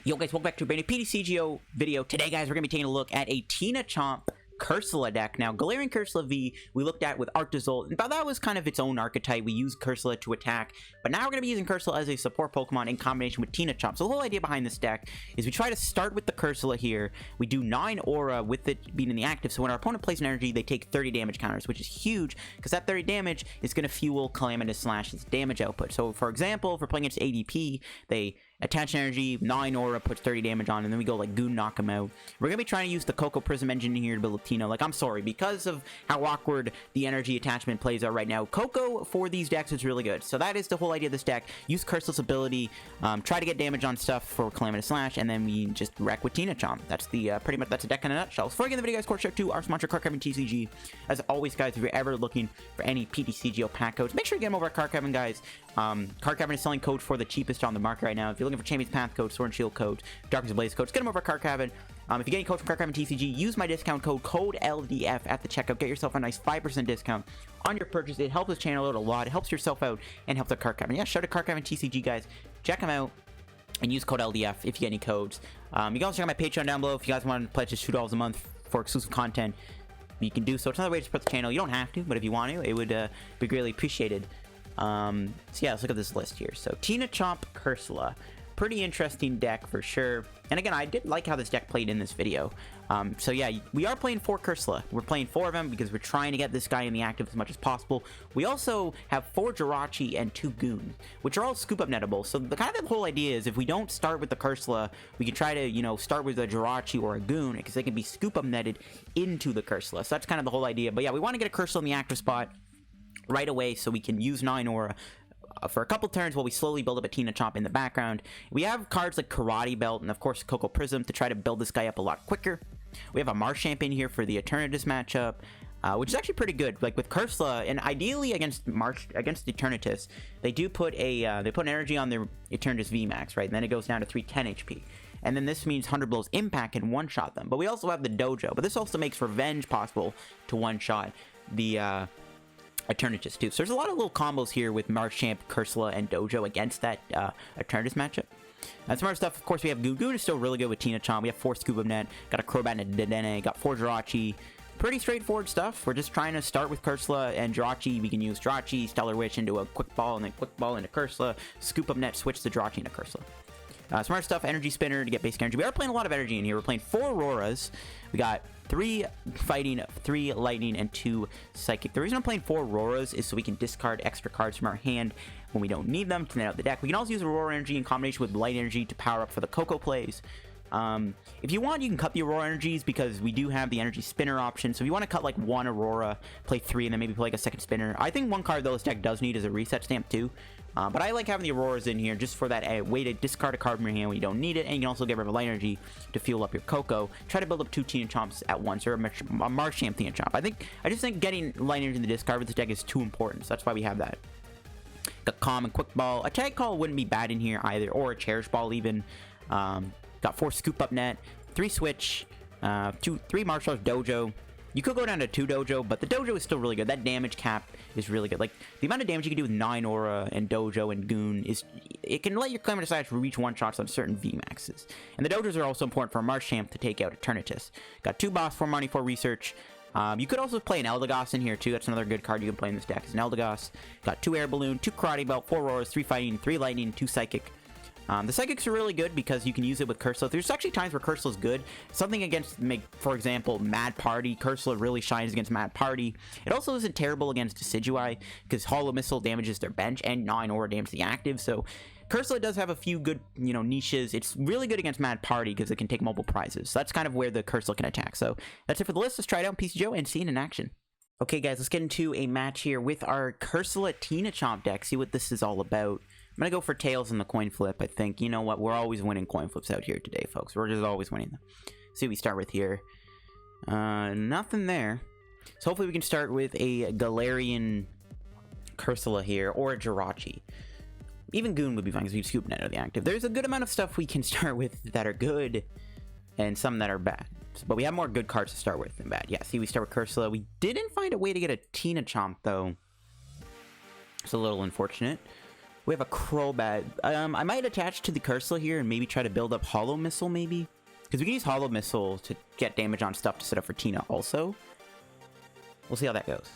Yo guys, welcome back to a brand new PTCGO video. Today guys, we're going to be taking a look at a TinaChomp Cursola deck. Now, Galarian Cursola V, we looked at with Arctozolt, but that was kind of its own archetype. We used Cursola to attack, but now we're going to be using Cursola as a support Pokemon in combination with TinaChomp. So the whole idea behind this deck is we try to start with the Cursola here. We do 9 Aura with it being in the active, so when our opponent plays an energy, they take 30 damage counters, which is huge, because that 30 damage is going to fuel Calamitous Slash's damage output. So, for example, if we're playing against ADP, they attach energy, 9 Aura, puts 30 damage on, and then we go like Goon, knock him out. We're going to be trying to use the Koko Prism engine here to build a Tino. Like, I'm sorry, because of how awkward the energy attachment plays out right now, Koko for these decks is really good. So that is the whole idea of this deck. Use Cursola's ability, try to get damage on stuff for Calamitous Slash, and then we just wreck with TinaChomp. That's the, pretty much, that's a deck in a nutshell. So before I get in the video, guys, core shout to our sponsor, Cardcavern TCG. As always, guys, if you're ever looking for any PTCGO pack codes, make sure you get them over at Cardcavern, guys. Cardcavern is selling codes for the cheapest on the market right now. If you're looking for Champion's Path codes, Sword and Shield codes, Darkness Blaze codes, get them over at Cardcavern. If you get any code from Cardcavern TCG, use my discount code LDF at the checkout. Get yourself a nice 5% discount on your purchase. It helps this channel out a lot. It helps yourself out and helps the Cardcavern. Yeah, shout out to Cardcavern TCG, guys. Check them out and use code LDF if you get any codes. You can also check out my Patreon down below if you guys want to pledge just $2 a month for exclusive content. You can do so. It's another way to support the channel. You don't have to, but if you want to, it would be greatly appreciated. So yeah, let's look at this list here. So TinaChomp Cursola, pretty interesting deck for sure. And again, I did like how this deck played in this video. So yeah, we are playing 4 Cursola. We're playing 4 of them because we're trying to get this guy in the active as much as possible. We also have 4 Jirachi and 2 Goon, which are all Scoop Up Nettable. So the kind of the whole idea is if we don't start with the Cursola, we can try to, you know, start with a Jirachi or a Goon because they can be Scoop Up Netted into the Cursola. So that's kind of the whole idea. But yeah, we want to get a Cursola in the active spot right away so we can use 9 Aura for a couple turns while we slowly build up a TinaChomp in the background. We have cards like Karate Belt and of course Koko Prism to try to build this guy up a lot quicker. We have a Machamp in here for the Eternatus matchup, which is actually pretty good. Like with Cursola, and ideally against Eternatus, they do put a they put an energy on their Eternatus VMAX, right? And then it goes down to 310 HP. And then this means 100 Blows Impact can one-shot them. But we also have the Dojo, but this also makes Revenge possible to one-shot the Eternatus too. So there's a lot of little combos here with Machamp, Cursola, and Dojo against that Eternatus matchup. Some other stuff, of course, we have Goon. Goon is still really good with TinaChomp. We have 4 Scoop Up Net, got a Crobat and a Dedenne, got 4 Jirachi. Pretty straightforward stuff. We're just trying to start with Cursola and Jirachi. We can use Jirachi, Stellar Witch into a Quick Ball, and then Quick Ball into Cursola. Scoop Up Net, switch the Jirachi into Cursola. Some other stuff, Energy Spinner to get basic energy. We are playing a lot of energy in here. We're playing 4 Auroras. We got 3 Fighting, 3 Lightning, and 2 Psychic. The reason I'm playing 4 Auroras is so we can discard extra cards from our hand when we don't need them to net out the deck. We can also use Aurora Energy in combination with Light Energy to power up for the Koko plays. If you want, you can cut the Aurora Energies because we do have the Energy Spinner option. So if you want to cut like 1 Aurora, play 3, and then maybe play like a second Spinner. I think one card though this deck does need is a Reset Stamp too. But I like having the Auroras in here just for that way to discard a card from your hand when you don't need it, and you can also get rid of Light Energy to fuel up your Koko. Try to build up 2 TinaChomps at once, or a Machamp TinaChomp. I just think getting Light Energy in the discard with this deck is too important, so that's why we have that. Got Calm and Quick Ball. A Tag Call wouldn't be bad in here either, or a Cherish Ball even. Got 4 Scoop Up Net, 3 Switch, 3 Marshadow Dojo. You could go down to 2 Dojo, but the Dojo is still really good. That damage cap is really good. Like, the amount of damage you can do with 9 Aura and Dojo and Goon is... It can let your Calamitous Slash reach one-shots on certain VMAXs. And the Dojos are also important for Machamp to take out Eternatus. Got 2 Boss, 4 Marnie, 4 Research. You could also play an Eldegoss in here, too. That's another good card you can play in this deck, is an Eldegoss. Got 2 Air Balloon, 2 Karate Belt, 4 Auroras, 3 Fighting, 3 Lightning, 2 Psychic. The Psychics are really good because you can use it with Cursola. There's actually times where Cursola's good. Something against, for example, Mad Party. Cursola really shines against Mad Party. It also isn't terrible against Decidueye because Hollow Missile damages their bench and 9 Aura damages the active. So Cursola does have a few good, you know, niches. It's really good against Mad Party because it can take multiple prizes. So that's kind of where the Cursola can attack. So that's it for the list. Let's try it out in PTCGO and see it in action. Okay, guys, let's get into a match here with our Cursola TinaChomp deck. See what this is all about. I'm going to go for Tails in the coin flip, I think. You know what? We're always winning coin flips out here today, folks. We're just always winning them. See what we start with here. Nothing there. So hopefully we can start with a Galarian Cursola here, or a Jirachi. Even Goon would be fine because we've Scoop Net out of the active. There's a good amount of stuff we can start with that are good, and some that are bad. But we have more good cards to start with than bad. Yeah, see, we start with Cursola. We didn't find a way to get a TinaChomp, though. It's a little unfortunate. We have a Crobat. I might attach to the Cursola here and maybe try to build up Hollow Missile, maybe? Because we can use Hollow Missile to get damage on stuff to set up for Tina also. We'll see how that goes.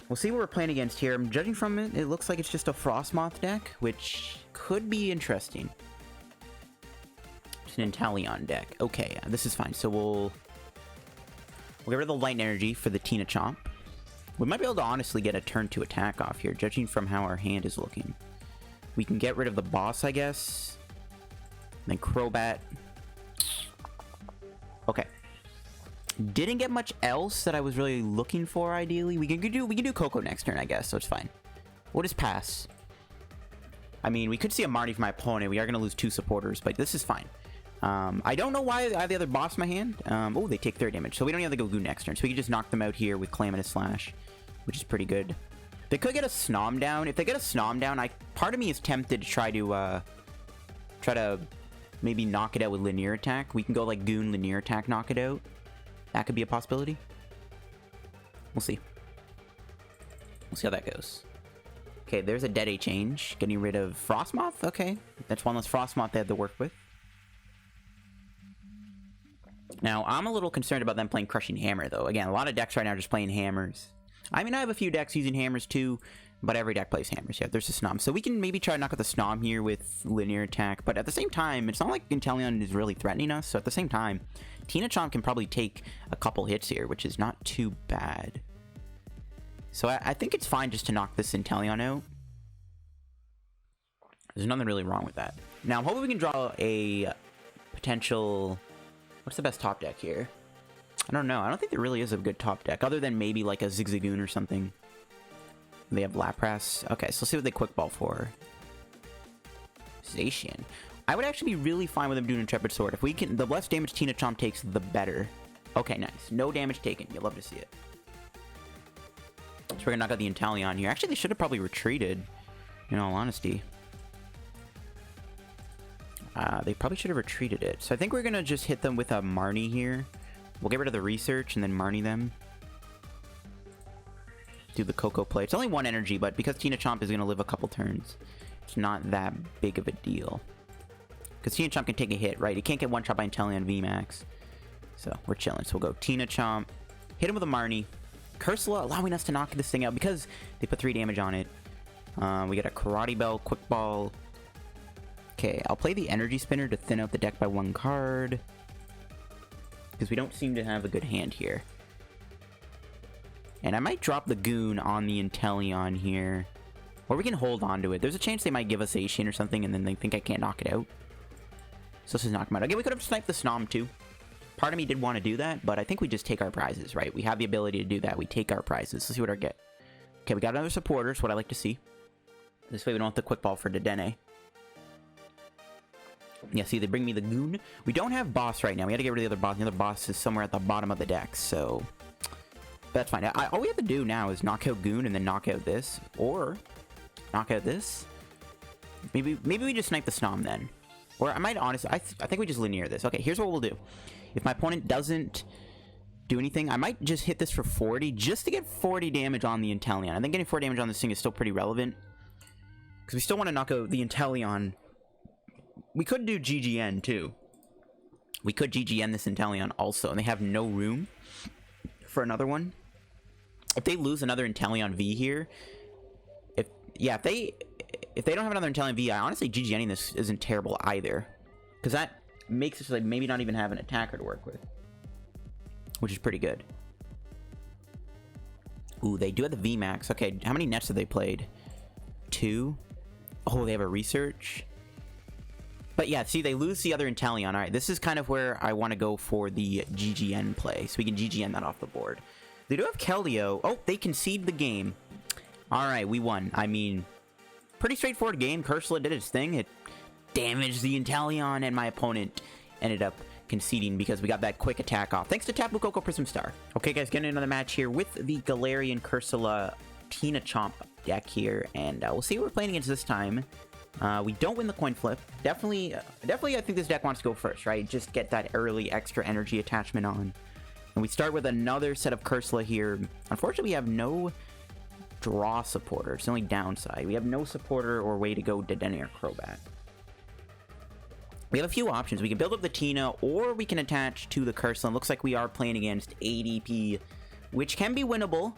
We'll see what we're playing against here. I'm judging from it, it looks like it's just a Frostmoth deck, which could be interesting. It's an Intelion deck. Okay, this is fine. So we'll get rid of the Lightning Energy for the TinaChomp. We might be able to honestly get a turn to attack off here, judging from how our hand is looking. We can get rid of the boss, I guess. Then Crobat. Okay. Didn't get much else that I was really looking for, ideally. We can do Koko next turn, I guess, so it's fine. We'll just pass. I mean, we could see a Marnie from my opponent. We are going to lose 2 supporters, but this is fine. I don't know why I have the other boss in my hand. Oh, they take 3 damage, so we don't have to go next turn. So we can just knock them out here with Calamitous Slash, which is pretty good. They could get a Snom down. If they get a Snom down, part of me is tempted to try to maybe knock it out with Linear Attack. We can go like Goon, Linear Attack, knock it out. That could be a possibility. We'll see. We'll see how that goes. Okay, there's a DAA change. Getting rid of Frostmoth. Okay, that's one less Frostmoth they had to work with. Now, I'm a little concerned about them playing Crushing Hammer, though. Again, a lot of decks right now are just playing hammers. I mean, I have a few decks using hammers, too, but every deck plays hammers. Yeah, there's a Snom. So we can maybe try to knock out the Snom here with Linear Attack, but at the same time, it's not like Intelion is really threatening us, so at the same time, TinaChomp can probably take a couple hits here, which is not too bad. So I think it's fine just to knock this Intelion out. There's nothing really wrong with that. Now, I'm hoping we can draw a potential... What's the best top deck here? I don't know. I don't think there really is a good top deck, other than maybe like a Zigzagoon or something. They have Lapras. Okay, so let's see what they quick ball for. Zacian. I would actually be really fine with them doing Intrepid Sword. If we can, the less damage TinaChomp takes, the better. Okay, nice. No damage taken. You'll love to see it. So we're gonna knock out the Intelion here. Actually, they should have probably retreated, in all honesty. They probably should have retreated it. So I think we're gonna just hit them with a Marnie here. We'll get rid of the research and then Marnie them. Do the Koko play. It's only 1 energy, but because TinaChomp is gonna live a couple turns, it's not that big of a deal. Because TinaChomp can take a hit, right? It can't get one shot by Intelion VMAX. So we're chilling. So we'll go TinaChomp, hit him with a Marnie. Cursola allowing us to knock this thing out because they put 3 damage on it. We got a Karate Belt, Quick Ball. Okay, I'll play the Energy Spinner to thin out the deck by 1 card. Because we don't seem to have a good hand here. And I might drop the Goon on the Intelion here. Or we can hold on to it. There's a chance they might give us Zacian or something and then they think I can't knock it out. So let's just knock him out. Again, we could have sniped the Snom too. Part of me did want to do that, but I think we just take our prizes, right? We have the ability to do that. We take our prizes. Let's see what I get. Okay, we got another supporter. That's what I like to see. This way we don't have to quick ball for Dedenne. Yeah, see, they bring me the Goon. We don't have boss right now. We got to get rid of the other boss. The other boss is somewhere at the bottom of the deck, so that's fine. All we have to do now is knock out Goon and then knock out this, or knock out this. Maybe we just snipe the Snom then. Or I might honestly, I think we just linear this. Okay, here's what we'll do. If my opponent doesn't do anything, I might just hit this for 40, just to get 40 damage on the Intelion. I think getting 4 damage on this thing is still pretty relevant, because we still want to knock out the Intelion. We could do GGN too. We could GGN this Intelion also, and they have no room for another one. If they lose another Intelion V here, if they don't have another Intelion V, I honestly GGNing this isn't terrible either, because that makes us like maybe not even have an attacker to work with, which is pretty good. Ooh, they do have the VMAX. Okay, how many nets have they played? 2. Oh, they have a research. But yeah, see, they lose the other Intelion. All right, this is kind of where I want to go for the GGN play, so we can GGN that off the board. They do have Keldeo. Oh, they concede the game. All right, we won. I mean, pretty straightforward game. Cursola did its thing. It damaged the Intelion, and my opponent ended up conceding because we got that quick attack off. Thanks to Tapu Koko Prism Star. Okay, guys, getting another match here with the Galarian Cursola TinaChomp deck here, and we'll see what we're playing against this time. We don't win the coin flip. Definitely, I think this deck wants to go first, right? Just get that early extra energy attachment on. And we start with another set of Cursola here. Unfortunately, we have no draw supporter. It's the only downside. We have no supporter or way to go Dedenne or Crobat. We have a few options. We can build up the Tina, or we can attach to the Cursola. It looks like we are playing against ADP, which can be winnable.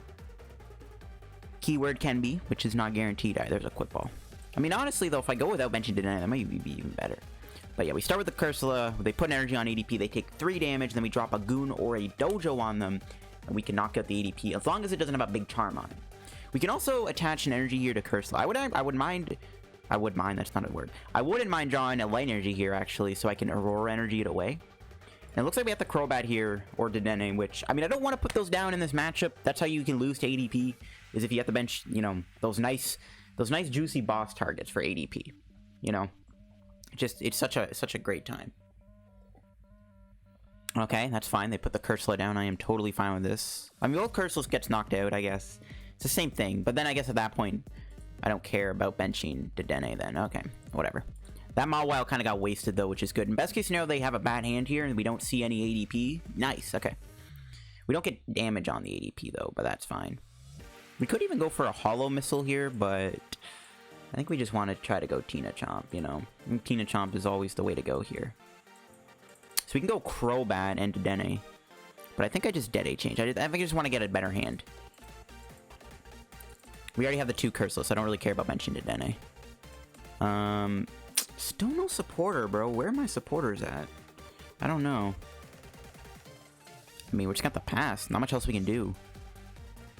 Keyword can be, which is not guaranteed either. There's a quick ball. I mean, honestly, though, if I go without benching Dedenne, that might be even better. But yeah, we start with the Cursola. They put energy on ADP. They take 3 damage. Then we drop a Goon or a Dojo on them, and we can knock out the ADP as long as it doesn't have a big charm on it. We can also attach an energy here to Cursola. I would mind. That's not a word. I wouldn't mind drawing a light energy here, actually, so I can Aurora energy it away. And it looks like we have the Crobat here, or Dedenne, which, I mean, I don't want to put those down in this matchup. That's how you can lose to ADP, is if you have to bench, you know, those nice juicy boss targets for ADP. You know, it's such a great time. Okay, that's fine. They put the Cursola down. I am totally fine with this. I mean, both Cursolas gets knocked out, I guess. It's the same thing, but then I guess at that point, I don't care about benching Dedenne then. Okay, whatever. That Mawile kind of got wasted, though, which is good. In best case scenario, they have a bad hand here, and we don't see any ADP. Nice, okay. We don't get damage on the ADP, though, but that's fine. We could even go for a Hollow Missile here, but I think we just want to try to go TinaChomp, you know. And TinaChomp is always the way to go here. So we can go Crobat and Dedenne, but I think I just DAA change. I think I just want to get a better hand. We already have the 2 Cursolas, so I don't really care about mentioning Dedenne. Still no supporter, bro. Where are my supporters at? I don't know. I mean, we just got the pass. Not much else we can do.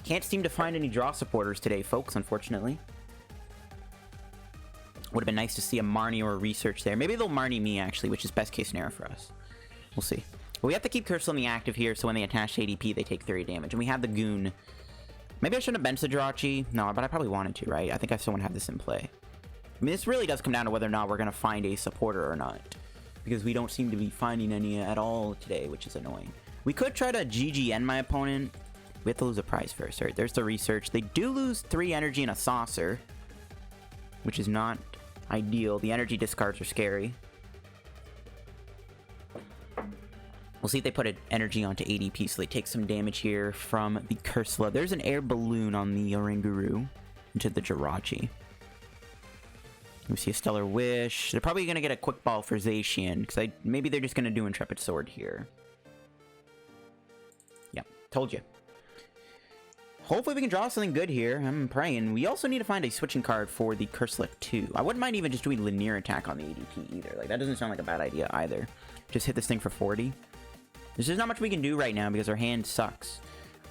Can't seem to find any draw supporters today, folks, unfortunately. Would have been nice to see a Marnie or a Research there. Maybe they'll Marnie me, actually, which is best case scenario for us. We'll see. But we have to keep Cursola in the active here, so when they attach to ADP, they take 30 damage. And we have the Goon. Maybe I shouldn't have benched the Jirachi. No, but I probably wanted to, right? I think I still want to have this in play. I mean, this really does come down to whether or not we're going to find a supporter or not. Because we don't seem to be finding any at all today, which is annoying. We could try to GGN my opponent. We have to lose a prize first. All right, there's the Research. They do lose 3 energy and a Saucer, which is not ideal. The energy discards are scary. We'll see if they put an energy onto ADP, so they take some damage here from the Cursola. There's an Air Balloon on the Oranguru into the Jirachi. We see a Stellar Wish. They're probably going to get a Quick Ball for Zacian, because maybe they're just going to do Intrepid Sword here. Yep, told you. Hopefully we can draw something good here. I'm praying. We also need to find a switching card for the Cursola 2. I wouldn't mind even just doing linear attack on the ADP either. Like, that doesn't sound like a bad idea either. Just hit this thing for 40. There's just not much we can do right now because our hand sucks.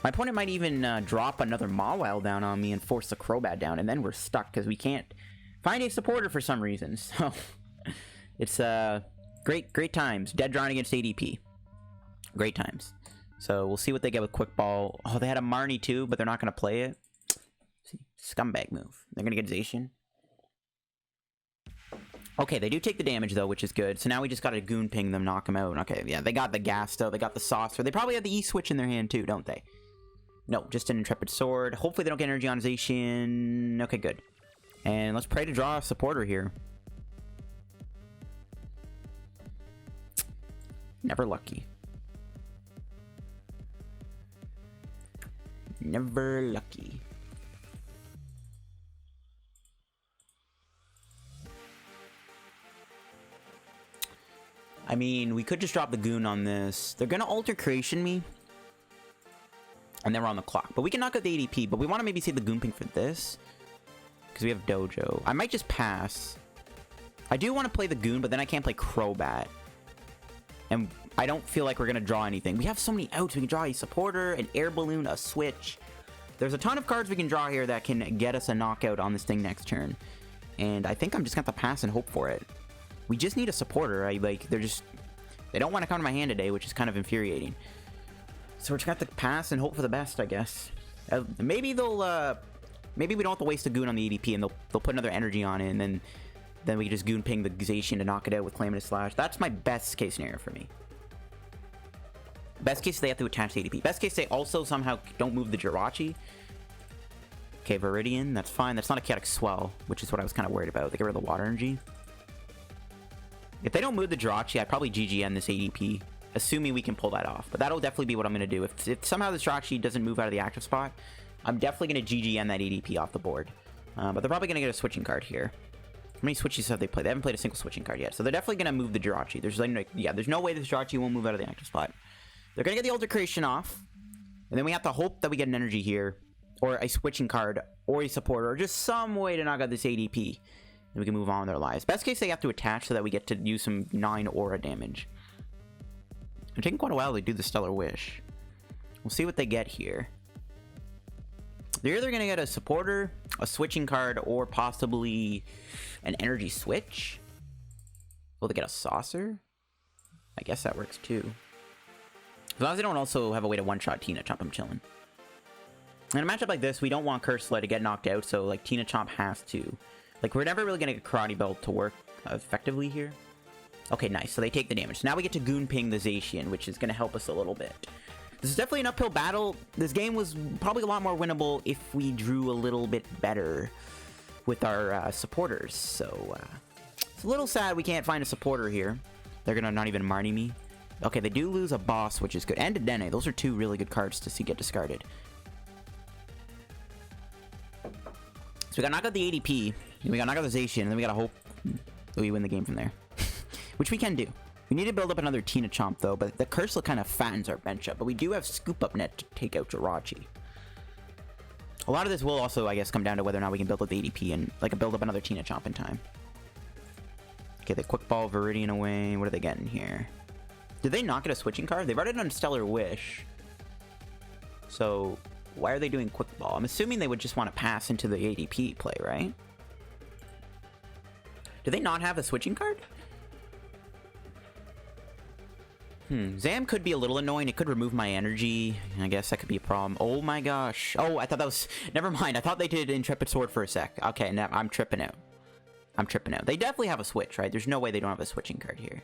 My opponent might even drop another Mawile down on me and force the Crobat down, and then we're stuck because we can't find a supporter for some reason. So it's great times. Dead drawing against ADP. Great times. So we'll see what they get with Quick Ball. Oh, they had a Marnie too, but they're not going to play it. See, scumbag move. They're going to get Zacian. Okay, they do take the damage, though, which is good. So now we just got to Goon Ping them, knock them out. Okay, yeah, they got the gas, though. They got the Saucer. They probably have the E-Switch in their hand, too, don't they? No, just an Intrepid Sword. Hopefully they don't get energy on Zacian. Okay, good. And let's pray to draw a supporter here. Never lucky. Never lucky. I mean, we could just drop the Goon on this. They're going to Alter Creation me. And then we're on the clock. But we can knock out the ADP. But we want to maybe save the Goon Ping for this. Because we have Dojo. I might just pass. I do want to play the Goon, but then I can't play Crobat. And I don't feel like we're going to draw anything. We have so many outs. We can draw a supporter, an Air Balloon, a Switch. There's a ton of cards we can draw here that can get us a knockout on this thing next turn. And I think I'm just going to have to pass and hope for it. We just need a supporter, right? Like, they don't want to come to my hand today, which is kind of infuriating. So we're just going to have to pass and hope for the best, I guess. Maybe they'll, maybe we don't have to waste a Goon on the ADP, and they'll put another energy on it, and then we can just Goon Ping the Zacian to knock it out with Calamitous Slash. That's my best case scenario for me. Best case, they have to attach the ADP. Best case, they also somehow don't move the Jirachi. Okay, Viridian, that's fine. That's not a Chaotic Swell, which is what I was kind of worried about. They get rid of the Water Energy. If they don't move the Jirachi, I'd probably GGN this ADP, assuming we can pull that off. But that'll definitely be what I'm going to do. If somehow this Jirachi doesn't move out of the active spot, I'm definitely going to GGN that ADP off the board. But they're probably going to get a switching card here. How many switches have they played? They haven't played a single switching card yet. So they're definitely going to move the Jirachi. There's like, yeah, there's no way this Jirachi won't move out of the active spot. They're going to get the Altercation off. And then we have to hope that we get an energy here. Or a switching card. Or a supporter. Or just some way to knock out this ADP. And we can move on with our lives. Best case, they have to attach so that we get to use some 9 aura damage. It's taking quite a while to do the Stellar Wish. We'll see what they get here. They're either going to get a supporter, a switching card, or possibly an energy switch. Will they get a saucer? I guess that works too. As long as they don't also have a way to one-shot TinaChomp, I'm chilling. In a matchup like this, we don't want Cursola to get knocked out, so like TinaChomp has to. Like, we're never really going to get Karate Belt to work effectively here. Okay, nice. So they take the damage. So now we get to Goon Ping the Zacian, which is going to help us a little bit. This is definitely an uphill battle. This game was probably a lot more winnable if we drew a little bit better with our supporters. So it's a little sad we can't find a supporter here. They're going to not even Marnie me. Okay, they do lose a boss, which is good. And Dedenne. Those are 2 really good cards to see get discarded. So we got to knock out the ADP. We got to knock out the Zacian. And then we got to hope that we win the game from there. Which we can do. We need to build up another TinaChomp, though, but the Cursola kind of fattens our bench up. But we do have Scoop Up Net to take out Jirachi. A lot of this will also, I guess, come down to whether or not we can build up the ADP and, like, build up another TinaChomp in time. Okay, they Quick Ball Viridian away. What are they getting here? Did they not get a switching card? They've already done Stellar Wish. So, why are they doing Quick Ball? I'm assuming they would just want to pass into the ADP play, right? Do they not have a switching card? Zam could be a little annoying. It could remove my energy. I guess that could be a problem. Oh my gosh. Oh, I thought that was... Never mind. I thought they did Intrepid Sword for a sec. Okay, now I'm tripping out. I'm tripping out. They definitely have a switch, right? There's no way they don't have a switching card here.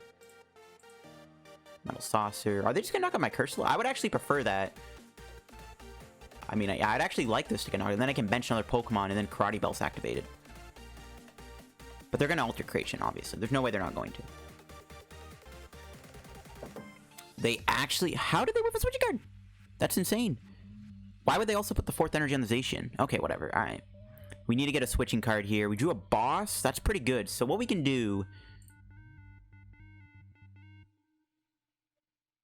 Metal Saucer. Are they just gonna knock out my Cursola? I would actually prefer that. I mean, I'd actually like this to get knocked out. Then I can bench another Pokemon and then Karate Belt's activated. But they're gonna Alter Creation, obviously. There's no way they're not going to. They actually... How did they whip a switching card? That's insane. Why would they also put the 4th energy on the Zacian? Okay, whatever. Alright. We need to get a switching card here. We drew a boss. That's pretty good. So what we can do...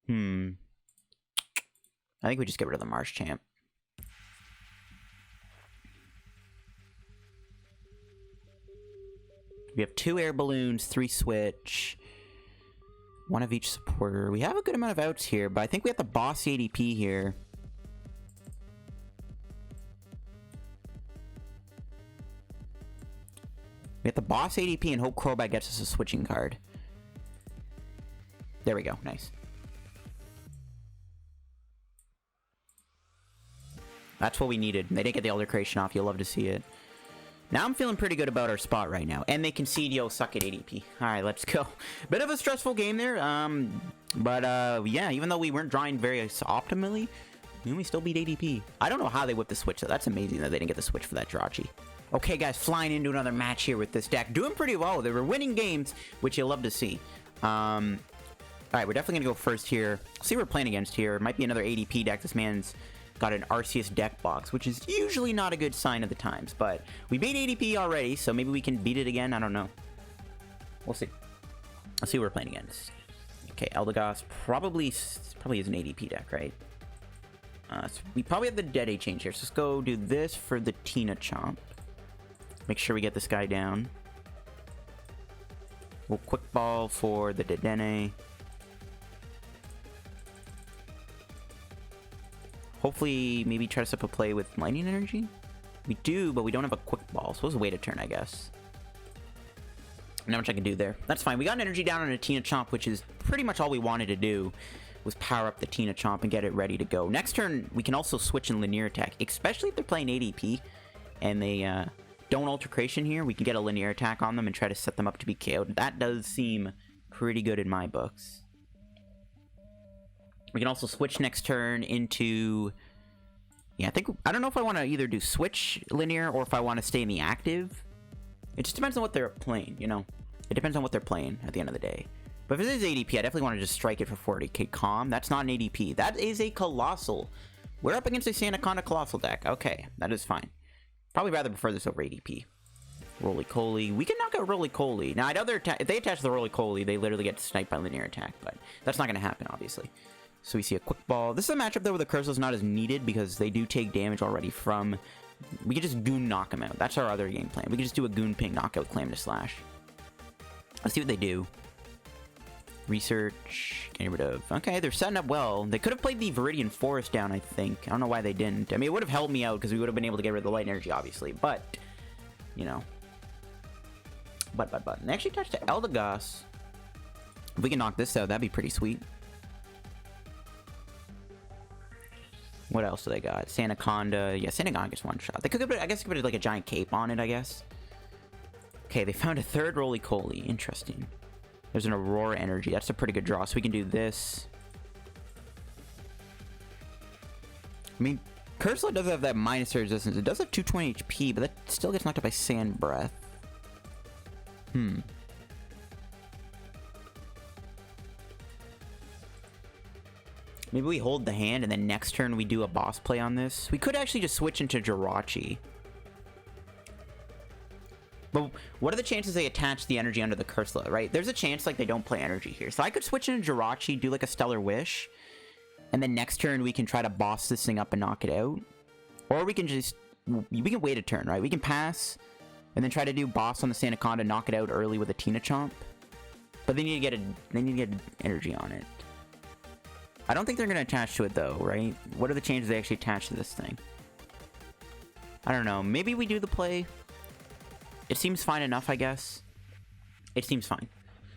I think we just get rid of the Marshchamp. We have 2 Air Balloons, 3 Switch... 1 of each supporter. We have a good amount of outs here, but I think we have the boss ADP here. We have the boss ADP and hope Crobat gets us a switching card. There we go. Nice. That's what we needed. They didn't get the Elder Creation off. You'll love to see it. Now I'm feeling pretty good about our spot right now. And they concede, yo, suck at ADP. Alright, let's go. Bit of a stressful game there. Yeah, even though we weren't drawing very optimally, we still beat ADP. I don't know how they whipped the switch, though. That's amazing that they didn't get the switch for that Jirachi. Okay, guys, flying into another match here with this deck. Doing pretty well. They were winning games, which you'll love to see. Alright, we're definitely going to go first here. See what we're playing against here. It might be another ADP deck. This man's got an Arceus deck box, which is usually not a good sign of the times, but we beat ADP already, so maybe we can beat it again. I don't know. We'll see. Let's see what we're playing against. Okay, Eldegoss probably is an ADP deck, right? So we probably have the Dedenne change here, so let's go do this for the TinaChomp. Make sure we get this guy down. We'll Quick Ball for the Dedenne. Hopefully, maybe try to set up a play with Lightning Energy. We do, but we don't have a Quick Ball, so let's wait a turn, I guess. Not much I can do there. That's fine. We got an energy down on a TinaChomp, which is pretty much all we wanted to do, was power up the TinaChomp and get it ready to go. Next turn, we can also switch in linear attack, especially if they're playing ADP and they don't Alter Creation here. We can get a linear attack on them and try to set them up to be KO'd. That does seem pretty good in my books. We can also switch next turn into... Yeah, I don't know if I want to either do switch linear or if I want to stay in the active. It just depends on what they're playing, you know? It depends on what they're playing at the end of the day. But if it is ADP, I definitely want to just strike it for 40k calm. That's not an ADP. That is a Coalossal We're up against a Sandaconda Coalossal deck. Okay, that is fine. Probably rather prefer this over ADP. Roly-Coly. We can knock out Roly-Coly. Now, I know if they attach the Roly-Coly, they literally get sniped by linear attack, but that's not going to happen, obviously. So we see a Quick Ball. This is a matchup, though, where the Cursola is not as needed because they do take damage already from... We can just Goon knock them out. That's our other game plan. We can just do a Goon Ping knockout Calamitous Slash. Let's see what they do. Research. Getting rid of... Okay, they're setting up well. They could have played the Viridian Forest down, I think. I don't know why they didn't. I mean, it would have helped me out because we would have been able to get rid of the Light Energy, obviously. But, you know. But. They actually touched to Eldegoss. If we can knock this out, that'd be pretty sweet. What else do they got? Sandaconda. Yeah, Sandaconda gets one shot. They could put, I guess, put like a giant cape on it, I guess. Okay, they found a third Roly-Coly. Interesting. There's an Aurora Energy. That's a pretty good draw. So we can do this. I mean, Cursola does have that minus resistance. It does have 220 HP, but that still gets knocked out by Sand Breath. Maybe we hold the hand, and then next turn we do a boss play on this. We could actually just switch into Jirachi. But what are the chances they attach the energy under the Cursola, right? There's a chance, like, they don't play energy here. So I could switch into Jirachi, do, like, a Stellar Wish. And then next turn we can try to boss this thing up and knock it out. Or we can just... We can wait a turn, right? We can pass, and then try to do boss on the Sandaconda, knock it out early with a TinaChomp. But they need to get energy on it. I don't think they're going to attach to it, though, right? What are the chances they actually attach to this thing? I don't know. Maybe we do the play. It seems fine enough, I guess. It seems fine.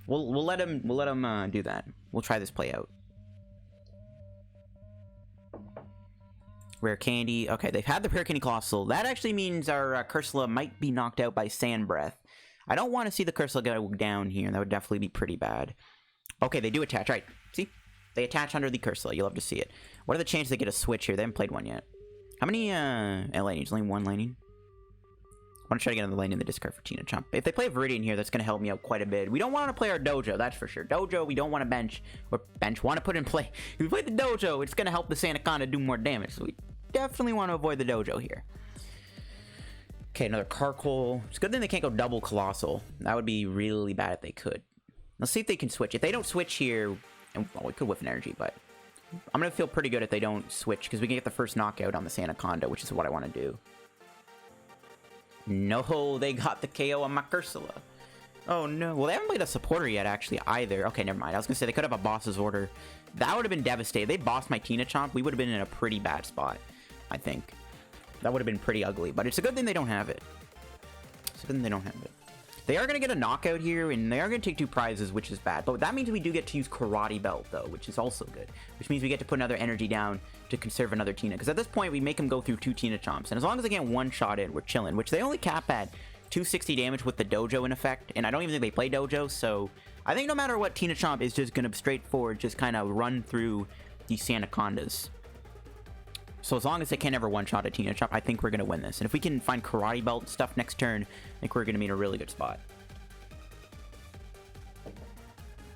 We'll let him do that. We'll try this play out. Rare Candy. Okay, they've had the Rare Candy Coalossal. That actually means our Cursola might be knocked out by Sand Breath. I don't want to see the Cursola go down here. That would definitely be pretty bad. Okay, they do attach. Right. See? They attach under the Cursola. You'll love to see it. What are the chances they get a switch here? They haven't played one yet. How many lightnings? Only one lightning? I want to try to get another lightning in the discard for TinaChomp. If they play Viridian here, that's going to help me out quite a bit. We don't want to play our Dojo, that's for sure. Dojo, we don't want to bench. Or want to put in play. If we play the Dojo, it's going to help the Sandaconda do more damage. So we definitely want to avoid the Dojo here. Okay, another Carkol. It's a good thing they can't go double Coalossal. That would be really bad if they could. Let's see if they can switch. If they don't switch here... And, well, we could whiff an energy, but I'm going to feel pretty good if they don't switch, because we can get the first knockout on the Sandaconda, which is what I want to do. No, they got the KO on my Cursola. Oh, no. Well, they haven't played a supporter yet, actually, either. Okay, never mind. I was going to say, they could have a boss's order. That would have been devastating. They bossed my TinaChomp. We would have been in a pretty bad spot, I think. That would have been pretty ugly, but it's a good thing they don't have it. It's a good thing they don't have it. They are going to get a knockout here, and they are going to take 2 prizes, which is bad. But that means we do get to use Karate Belt, though, which is also good. Which means we get to put another energy down to conserve another Tina. Because at this point, we make them go through 2 TinaChomps. And as long as they get one shot in, we're chilling. Which they only cap at 260 damage with the Dojo in effect. And I don't even think they play Dojo, so... I think no matter what, TinaChomp is just going to straightforward just kind of run through these Sandacondas. So as long as they can't ever one-shot a TinaChomp, I think we're going to win this. And if we can find Karate Belt stuff next turn, I think we're going to be in a really good spot.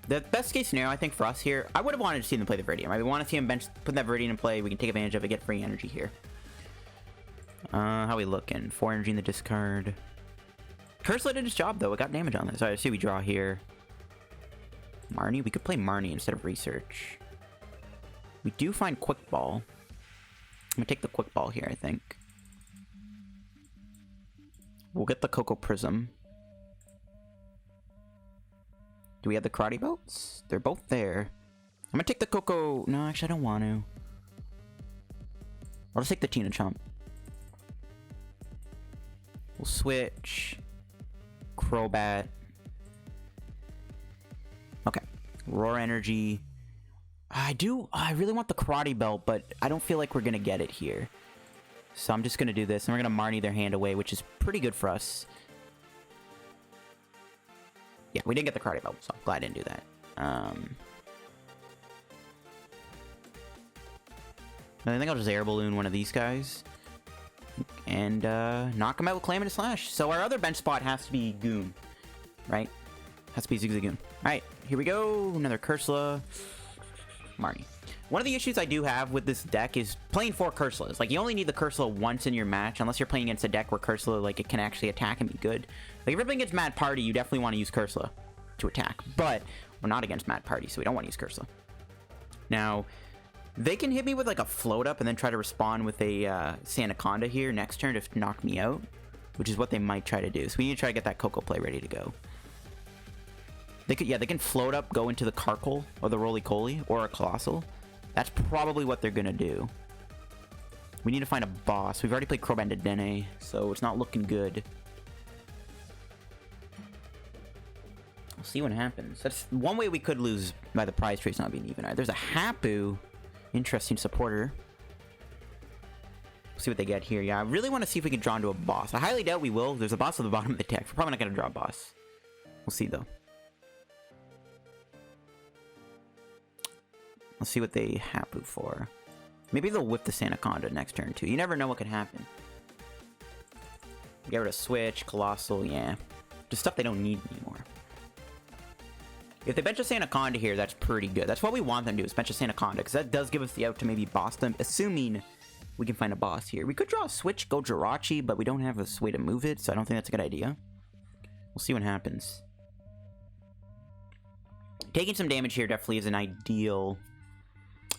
The best case scenario, I think, for us here, I would have wanted to see them play the Viridian, right? We want to see them bench, put that Viridian in play. We can take advantage of it, get free energy here. How we looking? 4 energy in the discard. Cursola did its job, though. It got damage on this. So I see we draw here. Marnie? We could play Marnie instead of Research. We do find Quick Ball. I'm going to take the Quick Ball here, I think. We'll get the Coco Prism. Do we have the Karate Belts? They're both there. I'm going to take the Coco... No, actually, I don't want to. I'll just take the TinaChomp. We'll switch. Crobat. Okay. Roar Energy. I really want the Karate Belt, but I don't feel like we're going to get it here. So I'm just going to do this, and we're going to Marnie their hand away, which is pretty good for us. Yeah, we didn't get the Karate Belt, so I'm glad I didn't do that. I think I'll just Air Balloon one of these guys. And knock him out with Calamitous Slash. So our other bench spot has to be Goon, right? Has to be Zigzagoon. Alright, here we go. Another Cursola. Marnie. One of the issues I do have with this deck is playing 4 Cursolas. Like, you only need the Cursola once in your match, unless you're playing against a deck where Cursola, like, it can actually attack and be good. Like, if you're playing against Mad Party, you definitely want to use Cursola to attack. But we're not against Mad Party, so we don't want to use Cursola. Now, they can hit me with, like, a float up and then try to respond with a Sandaconda here next turn to knock me out, which is what they might try to do. So we need to try to get that Coco play ready to go. They could, yeah, they can float up, go into the Carkle or the Roly-Coly or a Coalossal. That's probably what they're gonna do. We need to find a boss. We've already played Crobat and Dedenne, so it's not looking good. We'll see what happens. That's one way we could lose by the prize trace not being even. All right, there's a Hapu. Interesting supporter. We'll see what they get here. Yeah, I really want to see if we can draw into a boss. I highly doubt we will. There's a boss at the bottom of the deck. We're probably not going to draw a boss. We'll see, though. Let's see what they Hapu for. Maybe they'll whip the Sandaconda next turn, too. You never know what could happen. Get rid of Switch, Coalossal, yeah. Just stuff they don't need anymore. If they bench a Sandaconda here, that's pretty good. That's what we want them to do, is bench a Sandaconda, because that does give us the out to maybe boss them, assuming we can find a boss here. We could draw a Switch, go Jirachi, but we don't have a way to move it, so I don't think that's a good idea. We'll see what happens. Taking some damage here definitely is an ideal...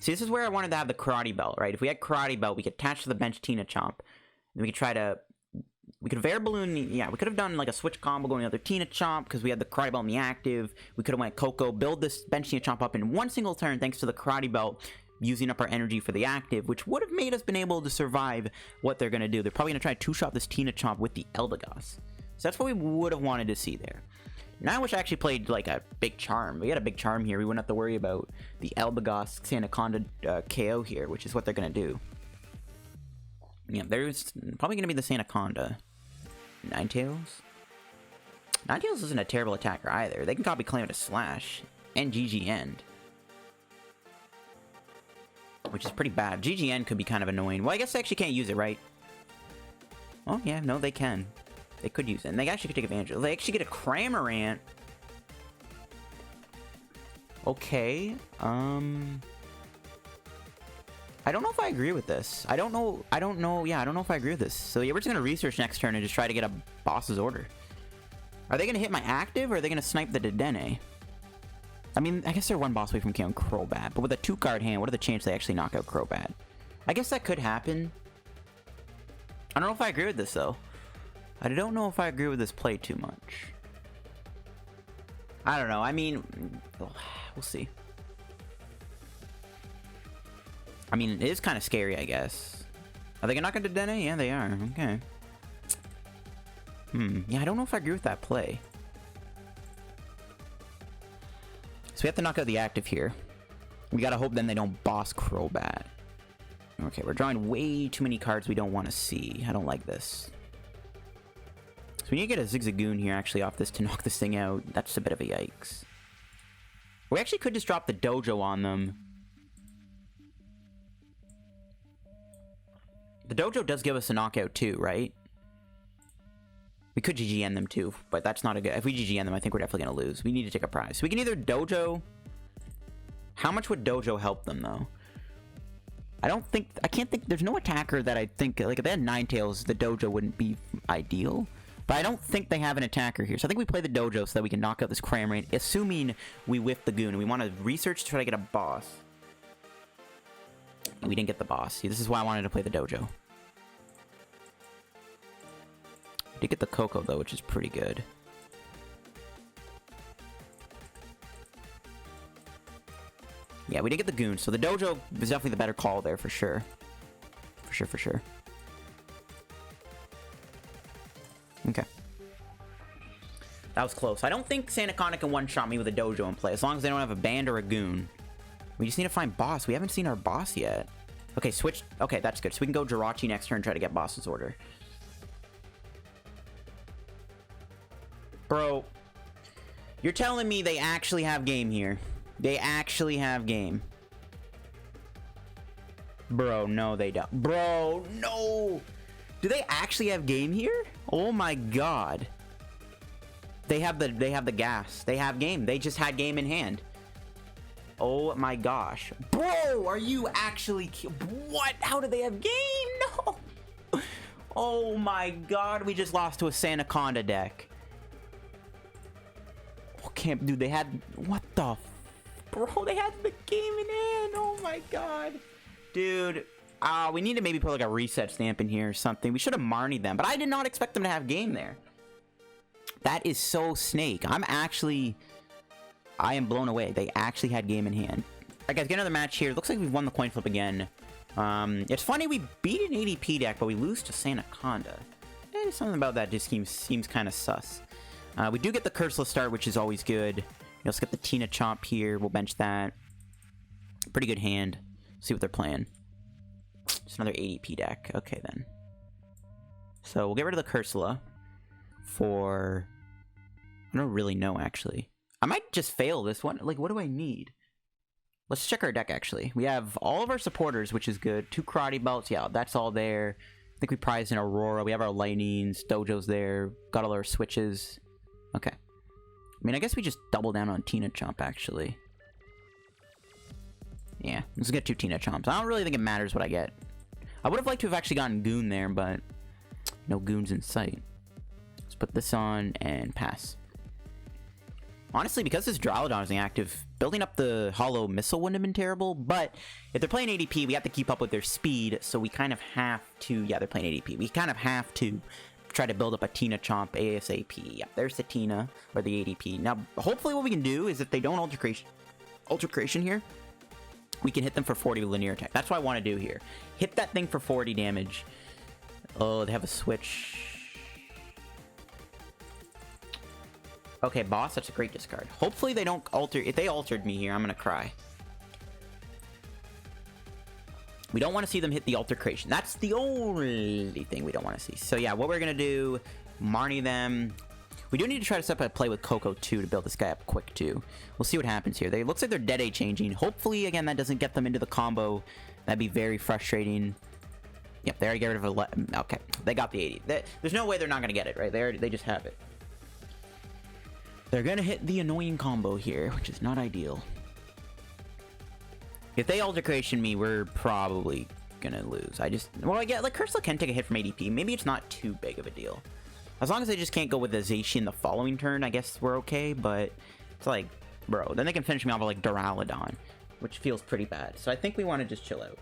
See, this is where I wanted to have the Karate Belt, right? If we had Karate Belt, we could attach to the bench TinaChomp. And we could try to... We could have Air Balloon... Yeah, we could have done like a switch combo going the other TinaChomp because we had the Karate Belt in the active. We could have went Coco, build this bench TinaChomp up in one single turn thanks to the Karate Belt, using up our energy for the active, which would have made us been able to survive what they're going to do. They're probably going to try to two-shot this TinaChomp with the Eldegoss. So that's what we would have wanted to see there. Now I wish I actually played like a big charm. We had a big charm here. We wouldn't have to worry about the Eldegoss Sandaconda KO here, which is what they're going to do. Yeah, there's probably going to be the Sandaconda. Ninetales? Ninetales isn't a terrible attacker either. They can copy Calamitous Slash and GG End, which is pretty bad. GG End could be kind of annoying. Well, I guess they actually can't use it, right? Oh, yeah, no, they can. They could use it, and they actually could take advantage of it. They actually get a Cramorant. Okay, I don't know if I agree with this. I don't know, yeah, I don't know if I agree with this. So yeah, we're just gonna research next turn and just try to get a boss's order. Are they gonna hit my active, or are they gonna snipe the Dedenne? I mean, I guess they're one boss away from killing Crobat, but with a 2-card hand, what are the chances they actually knock out Crobat? I guess that could happen. I don't know if I agree with this, though. I don't know if I agree with this play too much. I don't know. I mean, we'll see. I mean, it is kind of scary, I guess. Are they gonna knock out Dedenne? Yeah, they are. Okay. Yeah, I don't know if I agree with that play. So we have to knock out the active here. We gotta hope then they don't boss Crobat. Okay, we're drawing way too many cards we don't want to see. I don't like this. So we need to get a Zigzagoon here actually off this to knock this thing out. That's a bit of a yikes. We actually could just drop the Dojo on them. The Dojo does give us a knockout too, right? We could GGN them too, but that's not a good... If we GGN them, I think we're definitely going to lose. We need to take a prize. So we can either Dojo... How much would Dojo help them, though? I can't think... There's no attacker that I think... Like, if they had Ninetales, the Dojo wouldn't be ideal. But I don't think they have an attacker here. So I think we play the Dojo so that we can knock out this Cramorant, assuming we whiff the Goon. We want to research to try to get a boss. And we didn't get the boss. See, this is why I wanted to play the Dojo. We did get the Coco, though, which is pretty good. Yeah, we did get the Goon, so the Dojo is definitely the better call there, for sure. For sure. Okay. That was close. I don't think Sandaconda can one-shot me with a Dojo in play, as long as they don't have a Band or a Goon. We just need to find boss. We haven't seen our boss yet. Okay, switch. Okay, that's good. So we can go Jirachi next turn and try to get boss's order. Bro, you're telling me they actually have game here. They actually have game. Bro, no, they don't. Bro, no. Do they actually have game here? Oh my god. They have the gas. They have game. They just had game in hand. Oh my gosh. Bro, are you actually... What? How did they have game? No. Oh my god, we just lost to a Sandaconda deck. Oh, can't... Dude, they had... What the... Bro, they had the game in hand. Oh my god. Dude. We need to maybe put like a reset stamp in here or something. We should have Marnied them, but I did not expect them to have game there. That is so snake. I am blown away. They actually had game in hand. Alright guys, get another match here. Looks like we've won the coin flip again. It's funny, we beat an ADP deck, but we lose to Sandaconda. Something about that just seems kind of sus. We do get the Cursola start, which is always good. Let's get the TinaChomp here. We'll bench that. Pretty good hand. See what they're playing. Just another ADP deck. Okay, then. So we'll get rid of the Cursola for... I don't really know, actually. I might just fail this one. Like, what do I need? Let's check our deck, actually. We have all of our supporters, which is good. 2 Karate Belts. Yeah, that's all there. I think we prized an Aurora. We have our Lightnings. Dojo's there. Got all our switches. Okay. I mean, I guess we just double down on TinaChomp, actually. Yeah, let's get 2 TinaChomps. I don't really think it matters what I get. I would have liked to have actually gotten Goon there, but no Goons in sight. Let's put this on and pass. Honestly, because this Duraludon isn't active, building up the Hollow Missile wouldn't have been terrible, but if they're playing ADP, we have to keep up with their speed, so we kind of have to... Yeah, they're playing ADP. We kind of have to try to build up a TinaChomp ASAP. Yeah, there's the Tina, or the ADP. Now, hopefully what we can do is if they don't Ultra Creation here, we can hit them for 40 linear attack. That's what I want to do here. Hit that thing for 40 damage. Oh, they have a switch. Okay, boss, that's a great discard. Hopefully they don't alter... If they altered me here, I'm gonna cry. We don't want to see them hit the Alter Creation. That's the only thing we don't want to see. So yeah, what we're gonna do... Marnie them... We do need to try to set up a play with Koko too to build this guy up quick too. We'll see what happens here. Looks like they're Dedenne changing. Hopefully, again, that doesn't get them into the combo. That'd be very frustrating. Yep, they already get rid of a... Okay, they got the 80. There's no way they're not going to get it, right? They just have it. They're going to hit the annoying combo here, which is not ideal. If they Alter Creation me, we're probably going to lose. Well, I get... Like, Cursola can take a hit from ADP. Maybe it's not too big of a deal. As long as they just can't go with the Zacian the following turn, I guess we're okay, but it's like, bro, then they can finish me off with like Duraludon, which feels pretty bad. So I think we want to just chill out.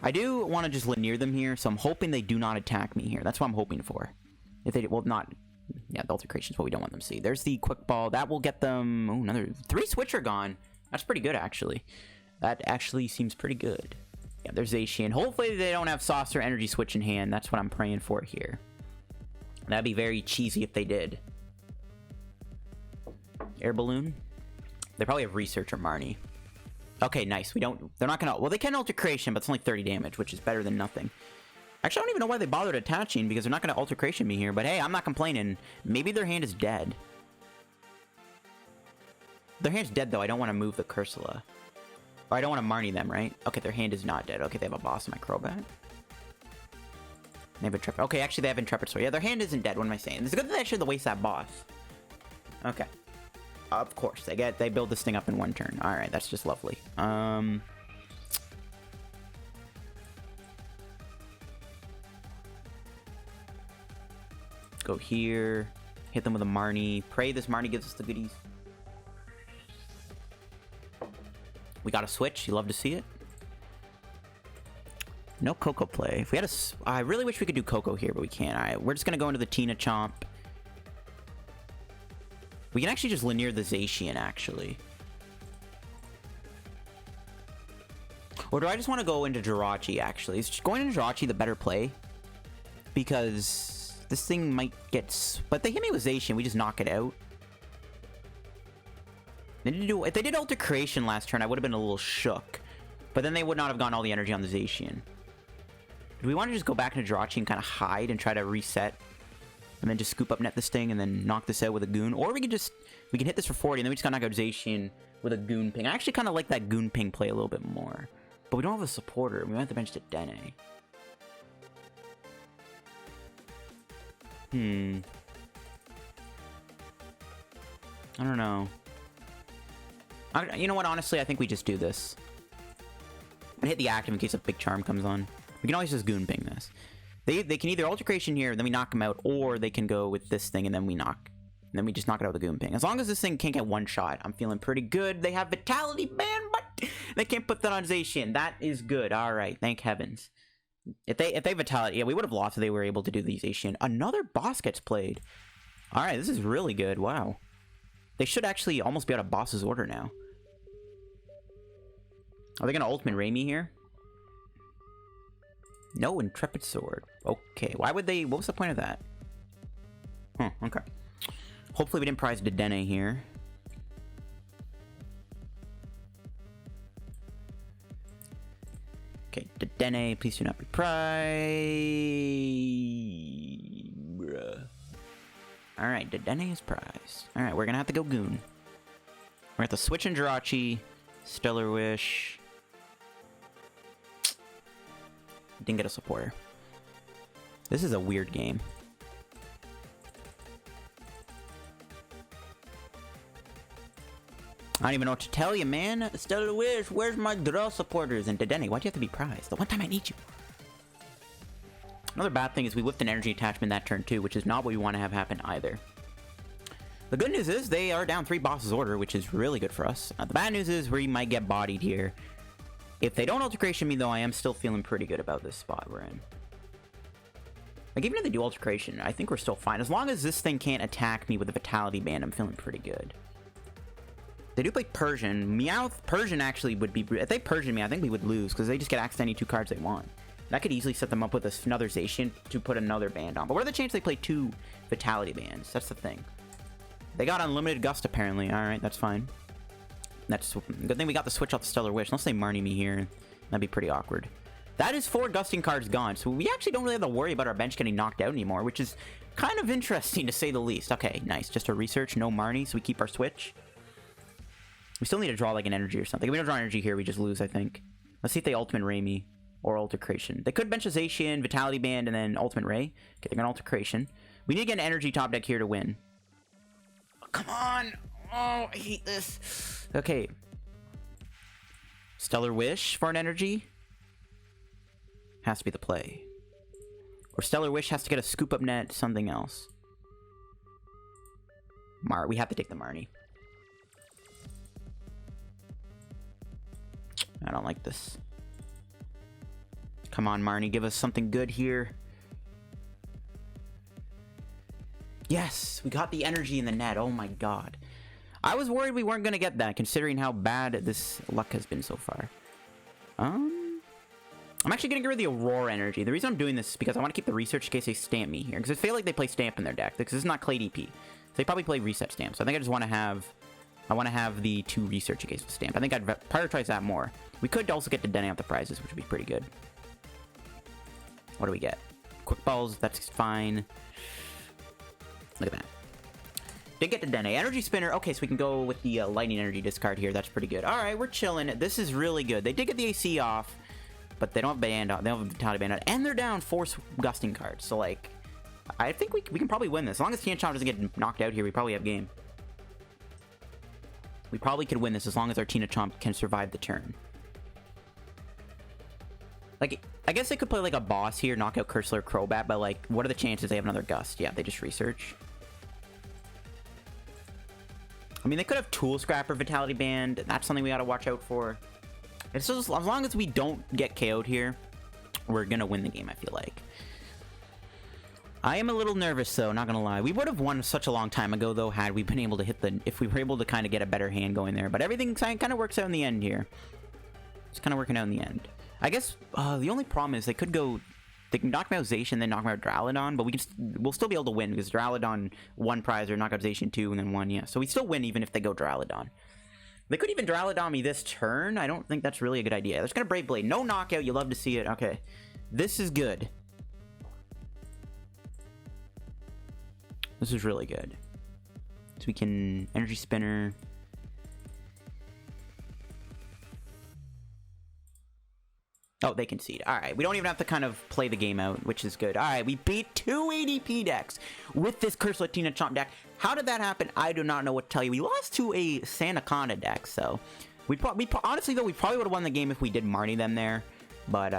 I do want to just linear them here, so I'm hoping they do not attack me here. That's what I'm hoping for. If they, well, not, yeah, the Alter Creation is what we don't want them to see. There's the Quick Ball. That will get them, oh, another 3 Switcher gone. That's pretty good, actually. That actually seems pretty good. Yeah, there's Zacian. Hopefully they don't have Saucer Energy Switch in hand. That's what I'm praying for here. That'd be very cheesy if they did. Air Balloon. They probably have Research or Marnie. Okay, nice. They're not gonna... Well, they can Alter Creation, but it's only 30 damage, which is better than nothing. Actually, I don't even know why they bothered attaching, because they're not gonna Alter Creation me here. But hey, I'm not complaining. Maybe their hand is dead. Their hand's dead, though. I don't want to move the Cursola. Or I don't want to Marnie them, right? Okay, their hand is not dead. Okay, they have a boss in my Crobat. They have Intrepid. Okay, actually, they have Intrepid Sword. Yeah, their hand isn't dead. What am I saying? It's good that they actually waste that boss. Okay. Of course. They build this thing up in 1 turn. Alright, that's just lovely. Go here. Hit them with a Marnie. Pray this Marnie gives us the goodies. We got a switch. You love to see it. No Koko play. If we had a... I really wish we could do Koko here, but we can't. All right, we're just going to go into the TinaChomp. We can actually just linear the Zacian, actually. Or do I just want to go into Jirachi, actually? Is going into Jirachi the better play? Because this thing might get... But they hit me with Zacian. We just knock it out. If they did Alter Creation last turn, I would have been a little shook. But then they would not have gotten all the energy on the Zacian. Do we want to just go back into Jirachi and kind of hide and try to reset? And then just Scoop Up Net this thing and then knock this out with a Goon? Or we can hit this for 40 and then we just gotta knock out Zacian with a Goon Ping. I actually kind of like that Goon Ping play a little bit more. But we don't have a supporter. We might have to bench Dedenne. I don't know. You know what? Honestly, I think we just do this. And hit the active in case a big charm comes on. We can always just Goon Ping this. They can either Ultra Creation here, then we knock them out, or they can go with this thing and then we knock. And then we just knock it out with the Goon Ping. As long as this thing can't get one shot, I'm feeling pretty good. They have Vitality Band, but they can't put that on Zacian. That is good. All right, thank heavens. If they Vitality, yeah, we would have lost if they were able to do the Zacian. Another boss gets played. All right, this is really good. Wow. They should actually almost be out of boss's order now. Are they going to Ultimate Ray me here? No, Intrepid Sword. Okay, why would they... What was the point of that? Okay. Hopefully we didn't prize Dedenne here. Okay, Dedenne, please do not be prized. Bruh. Alright, Dedenne is prized. Alright, we're gonna have to go Goon. We're gonna have to switch in Jirachi. Stellar Wish. Didn't get a supporter. This is a weird game. I don't even know what to tell you, man. Stellar Wish, where's my draw supporters? And Dedenne, why'd you have to be prized? The one time I need you. Another bad thing is we whiffed an energy attachment that turn too, which is not what we want to have happen either. The good news is they are down 3 bosses order, which is really good for us. The bad news is we might get bodied here. If they don't Ultra Creation me, though, I am still feeling pretty good about this spot we're in. Like, even if they do Ultra Creation, I think we're still fine. As long as this thing can't attack me with a Vitality Band, I'm feeling pretty good. They do play Persian. Meowth, Persian actually would be... If they Persian me, I think we would lose, because they just get access to any 2 cards they want. That could easily set them up with another Zacian to put another band on. But what are the chances they play 2 Vitality Bands? That's the thing. They got Unlimited Gust, apparently. Alright, that's fine. That's good thing we got the switch off the Stellar Wish. Unless they Marnie me here, that'd be pretty awkward. That is 4 Gusting cards gone, so we actually don't really have to worry about our bench getting knocked out anymore, which is kind of interesting to say the least. Okay, nice. Just a research, no Marnie, so we keep our switch. We still need to draw like an energy or something. If we don't draw energy here, we just lose, I think. Let's see if they Ultimate Ray me or Ultra Creation. They could bench a Zacian, Vitality Band, and then Ultimate Ray. Okay, they're gonna Ultra Creation. We need to get an energy top deck here to win. Oh, come on! Oh, I hate this. Okay. Stellar Wish for an energy. Has to be the play. Or Stellar Wish has to get a Scoop Up Net, something else. We have to take the Marnie. I don't like this. Come on, Marnie, give us something good here. Yes, we got the energy in the net. Oh my god. I was worried we weren't going to get that, considering how bad this luck has been so far. I'm actually going to get rid of the Aurora energy. The reason I'm doing this is because I want to keep the research in case they stamp me here. Because I feel like they play stamp in their deck. Because this is not Clay DP. So they probably play reset stamp. So I think I just want to have... I want to have the 2 research in case of stamp. I think I'd prioritize that more. We could also get Dedenne out the prizes, which would be pretty good. What do we get? Quick Balls, that's fine. Look at that. Did get Dedenne. Energy Spinner. Okay, so we can go with the Lightning Energy discard here. That's pretty good. Alright, we're chilling. This is really good. They did get the AC off, but they don't have band on. They don't have a Vitality Band on. And they're down 4 Gusting cards. So, like, I think we can probably win this. As long as TinaChomp doesn't get knocked out here, we probably have game. We probably could win this as long as our TinaChomp can survive the turn. Like, I guess they could play, like, a boss here, knock out Cursola or Crobat, but, like, what are the chances they have another Gust? Yeah, they just research. I mean, they could have Tool Scrap or Vitality Band. That's something we gotta watch out for. It's just, as long as we don't get KO'd here, we're gonna win the game, I feel like. I am a little nervous, though, not gonna lie. We would have won such a long time ago, though, had we been able to hit the... If we were able to kind of get a better hand going there. But everything kind of works out in the end here. It's kind of working out in the end. I guess the only problem is they could go... They can knock me out Zacian, then knock me out Duraludon, but we'll still be able to win, because Duraludon 1 prize, or knock out Zacian 2, and then 1, yeah. So we still win even if they go Duraludon. They could even Duraludon me this turn. I don't think that's really a good idea. They're just gonna Brave Blade. No knockout, you love to see it. Okay. This is good. This is really good. So we can Energy Spinner. Oh, they concede. Alright, we don't even have to kind of play the game out, which is good. Alright, we beat 2 ADP decks with this Cursola TinaChomp deck. How did that happen? I do not know what to tell you. We lost to a Sandaconda deck, so honestly though, we probably would have won the game if we did Marnie them there. But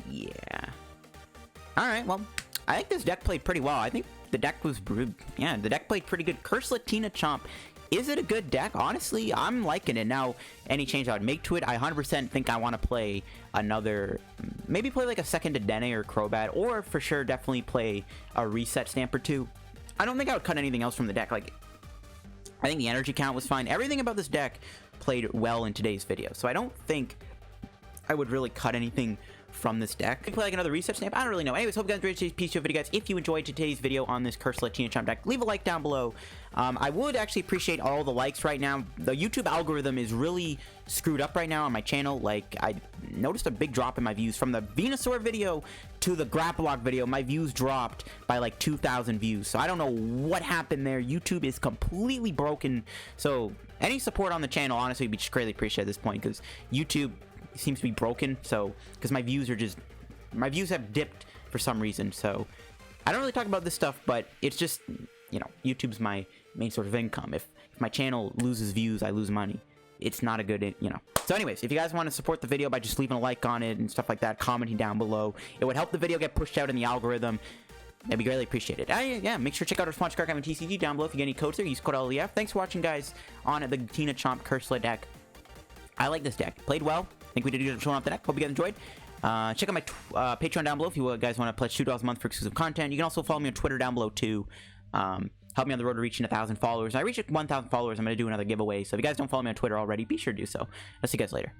yeah. All right, well, I think this deck played pretty well. I think the deck was yeah, the deck played pretty good. Cursola TinaChomp. Is it a good deck? Honestly, I'm liking it. Now, any change I would make to it, I 100% think I want to play another, maybe play like a second Dedenne or Crobat, or for sure definitely play a reset stamp or two. I don't think I would cut anything else from the deck. Like, I think the energy count was fine. Everything about this deck played well in today's video, so I don't think I would really cut anything from this deck. Play like another reset stamp? I don't really know. Anyways, hope you guys enjoyed today's PTCGO video, guys. If you enjoyed today's video on this Cursola TinaChomp deck, leave a like down below. I would actually appreciate all the likes right now. The YouTube algorithm is really screwed up right now on my channel. Like, I noticed a big drop in my views. From the Venusaur video to the Grapplok video, my views dropped by like 2,000 views. So I don't know what happened there. YouTube is completely broken. So any support on the channel, honestly, would be just greatly appreciated at this point, because YouTube seems to be broken. So because my views have dipped for some reason. So I don't really talk about this stuff, but it's just, you know, YouTube's my main source of income. If my channel loses views, I lose money. It's not a good, you know. So anyways, if you guys want to support the video by just leaving a like on it and stuff like that, commenting down below, it would help the video get pushed out in the algorithm. That'd be greatly appreciated. Yeah, make sure to check out our sponsor, Garchomp TCG, down below. If you get any codes there, use code LEF. Thanks for watching, guys, on the TinaChomp Cursola deck. I like this deck. Played well. I think we did good showing off the deck. Hope you guys enjoyed. Check out my Patreon down below if you guys want to pledge $2 a month for exclusive content. You can also follow me on Twitter down below too. Help me on the road to reaching 1,000 followers. When I reach 1,000 followers, I'm going to do another giveaway. So if you guys don't follow me on Twitter already, be sure to do so. I'll see you guys later.